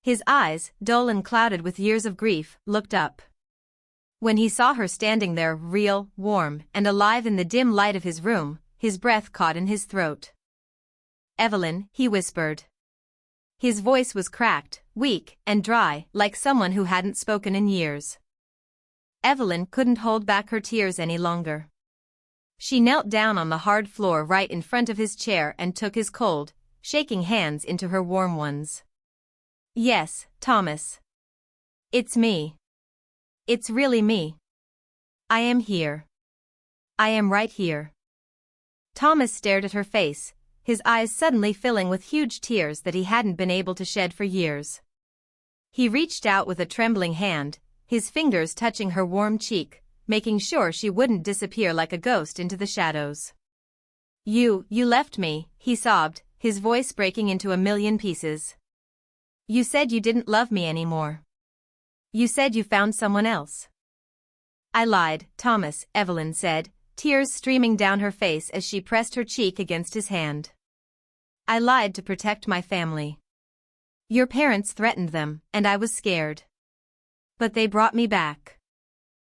His eyes, dull and clouded with years of grief, looked up. When he saw her standing there, real, warm, and alive in the dim light of his room, his breath caught in his throat. "Evelyn," he whispered. His voice was cracked, weak, and dry, like someone who hadn't spoken in years. Evelyn couldn't hold back her tears any longer. She knelt down on the hard floor right in front of his chair and took his cold, shaking hands into her warm ones. "Yes, Thomas. It's me. It's really me. I am here. I am right here." Thomas stared at her face, his eyes suddenly filling with huge tears that he hadn't been able to shed for years. He reached out with a trembling hand, his fingers touching her warm cheek, making sure she wouldn't disappear like a ghost into the shadows. You left me," he sobbed, his voice breaking into a million pieces. "You said you didn't love me anymore. You said you found someone else." "I lied, Thomas," Evelyn said, tears streaming down her face as she pressed her cheek against his hand. "I lied to protect my family. Your parents threatened them, and I was scared. But they brought me back.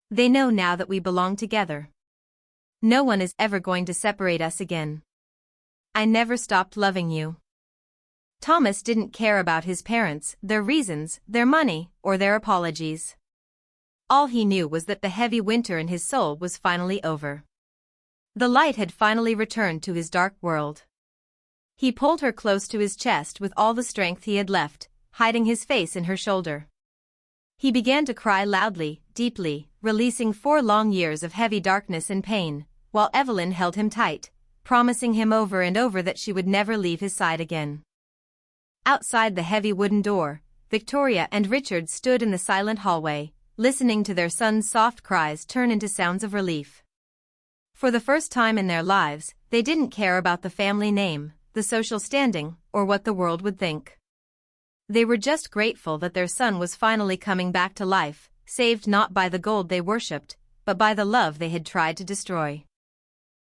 They know now that we belong together. No one is ever going to separate us again. I never stopped loving you." Thomas didn't care about his parents, their reasons, their money, or their apologies. All he knew was that the heavy winter in his soul was finally over. The light had finally returned to his dark world. He pulled her close to his chest with all the strength he had left, hiding his face in her shoulder. He began to cry loudly, deeply, releasing 4 long years of heavy darkness and pain, while Evelyn held him tight, promising him over and over that she would never leave his side again. Outside the heavy wooden door, Victoria and Richard stood in the silent hallway, listening to their son's soft cries turn into sounds of relief. For the first time in their lives, they didn't care about the family name, the social standing, or what the world would think. They were just grateful that their son was finally coming back to life, saved not by the gold they worshipped, but by the love they had tried to destroy.